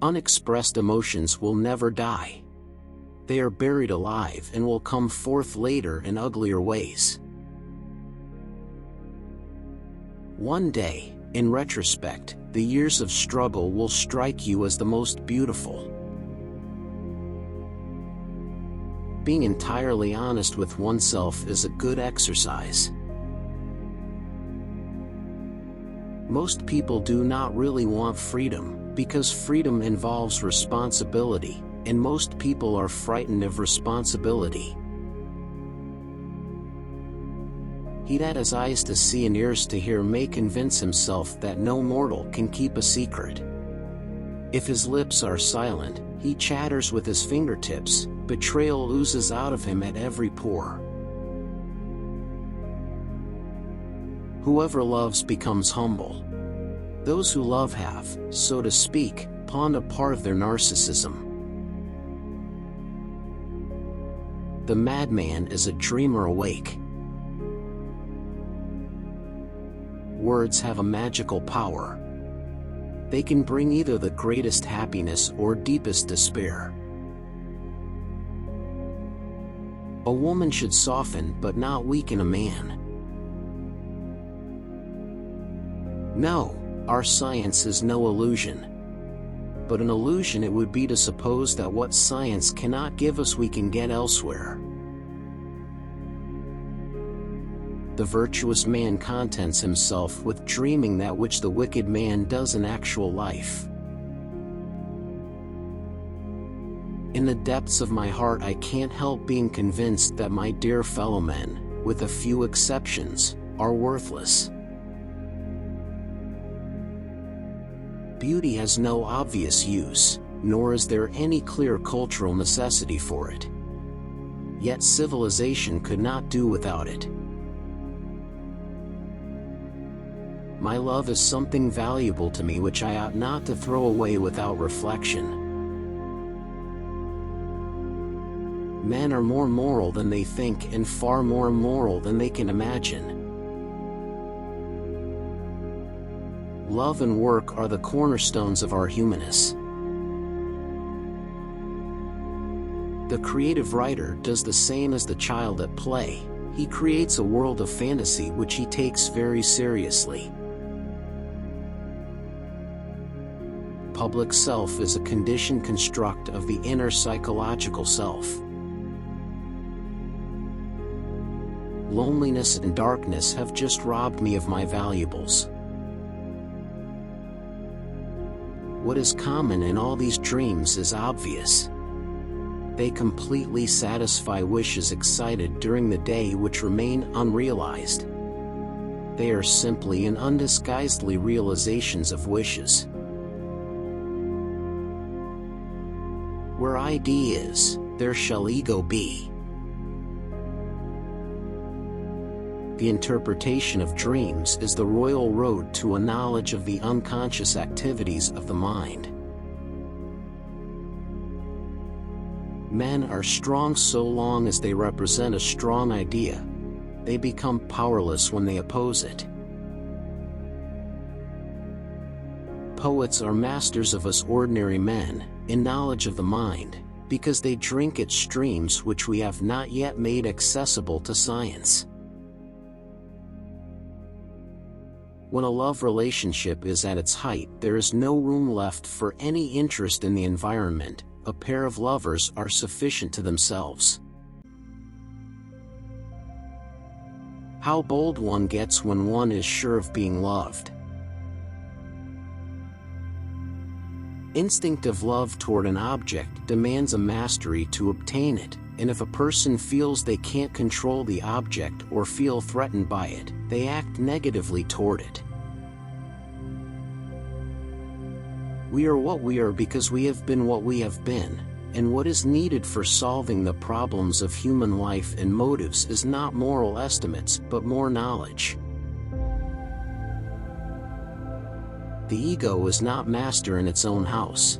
Unexpressed emotions will never die. They are buried alive and will come forth later in uglier ways. One day, in retrospect, the years of struggle will strike you as the most beautiful. Being entirely honest with oneself is a good exercise. Most people do not really want freedom, because freedom involves responsibility, and most people are frightened of responsibility. He that has eyes to see and ears to hear may convince himself that no mortal can keep a secret. If his lips are silent, he chatters with his fingertips, betrayal oozes out of him at every pore. Whoever loves becomes humble. Those who love have, so to speak, pawned a part of their narcissism. The madman is a dreamer awake. Words have a magical power. They can bring either the greatest happiness or deepest despair. A woman should soften but not weaken a man. No, our science is no illusion. But an illusion it would be to suppose that what science cannot give us we can get elsewhere. The virtuous man contents himself with dreaming that which the wicked man does in actual life. In the depths of my heart I can't help being convinced that my dear fellow men, with a few exceptions, are worthless. Beauty has no obvious use, nor is there any clear cultural necessity for it. Yet civilization could not do without it. My love is something valuable to me which I ought not to throw away without reflection. Men are more moral than they think and far more immoral than they can imagine. Love and work are the cornerstones of our humanness. The creative writer does the same as the child at play. He creates a world of fantasy which he takes very seriously. Public self is a conditioned construct of the inner psychological self. Loneliness and darkness have just robbed me of my valuables. What is common in all these dreams is obvious. They completely satisfy wishes excited during the day which remain unrealized. They are simply and undisguisedly realizations of wishes. Where ID is, there shall ego be. The interpretation of dreams is the royal road to a knowledge of the unconscious activities of the mind. Men are strong so long as they represent a strong idea. They become powerless when they oppose it. Poets are masters of us ordinary men, in knowledge of the mind, because they drink its streams which we have not yet made accessible to science. When a love relationship is at its height, there is no room left for any interest in the environment. A pair of lovers are sufficient to themselves. How bold one gets when one is sure of being loved. Instinctive love toward an object demands a mastery to obtain it, and if a person feels they can't control the object or feel threatened by it, they act negatively toward it. We are what we are because we have been what we have been, and what is needed for solving the problems of human life and motives is not moral estimates but more knowledge. The ego is not master in its own house.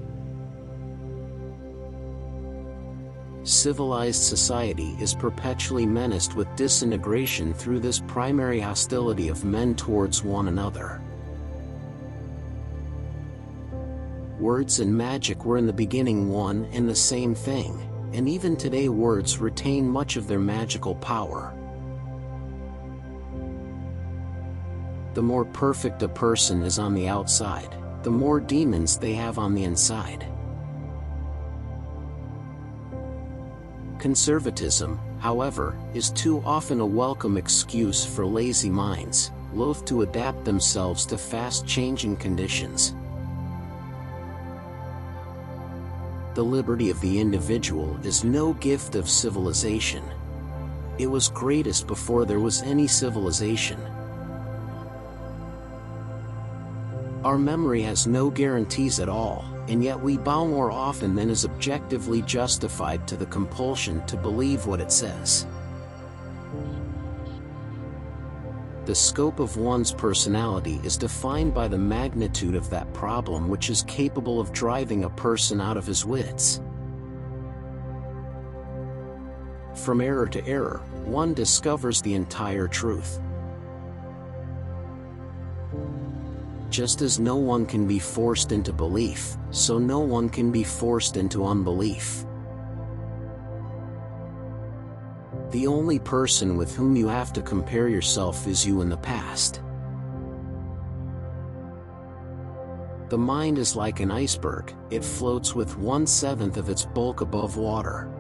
Civilized society is perpetually menaced with disintegration through this primary hostility of men towards one another. Words and magic were in the beginning one and the same thing, and even today words retain much of their magical power. The more perfect a person is on the outside, the more demons they have on the inside. Conservatism, however, is too often a welcome excuse for lazy minds, loath to adapt themselves to fast-changing conditions. The liberty of the individual is no gift of civilization. It was greatest before there was any civilization. Our memory has no guarantees at all, and yet we bow more often than is objectively justified to the compulsion to believe what it says. The scope of one's personality is defined by the magnitude of that problem which is capable of driving a person out of his wits. From error to error, one discovers the entire truth. Just as no one can be forced into belief, so no one can be forced into unbelief. The only person with whom you have to compare yourself is you in the past. The mind is like an iceberg, it floats with 1/7 of its bulk above water.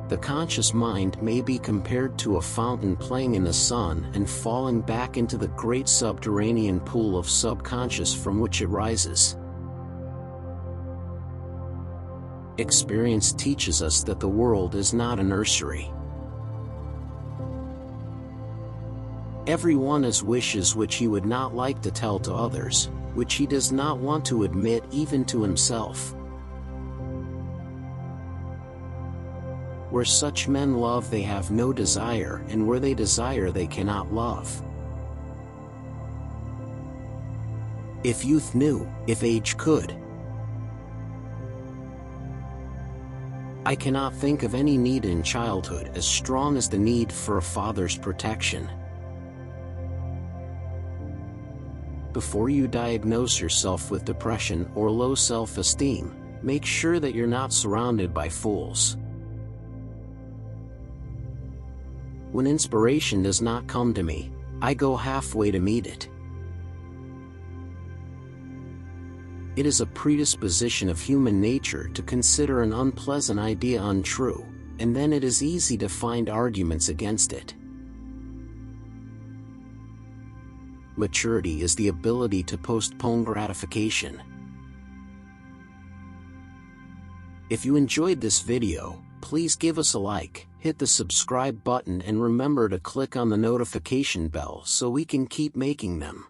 The conscious mind may be compared to a fountain playing in the sun and falling back into the great subterranean pool of subconscious from which it rises. Experience teaches us that the world is not a nursery. Everyone has wishes which he would not like to tell to others, which he does not want to admit even to himself. Where such men love they have no desire, and where they desire they cannot love. If youth knew, if age could. I cannot think of any need in childhood as strong as the need for a father's protection. Before you diagnose yourself with depression or low self-esteem, make sure that you're not surrounded by fools. When inspiration does not come to me, I go halfway to meet it. It is a predisposition of human nature to consider an unpleasant idea untrue, and then it is easy to find arguments against it. Maturity is the ability to postpone gratification. If you enjoyed this video, please give us a like, hit the subscribe button and remember to click on the notification bell so we can keep making them.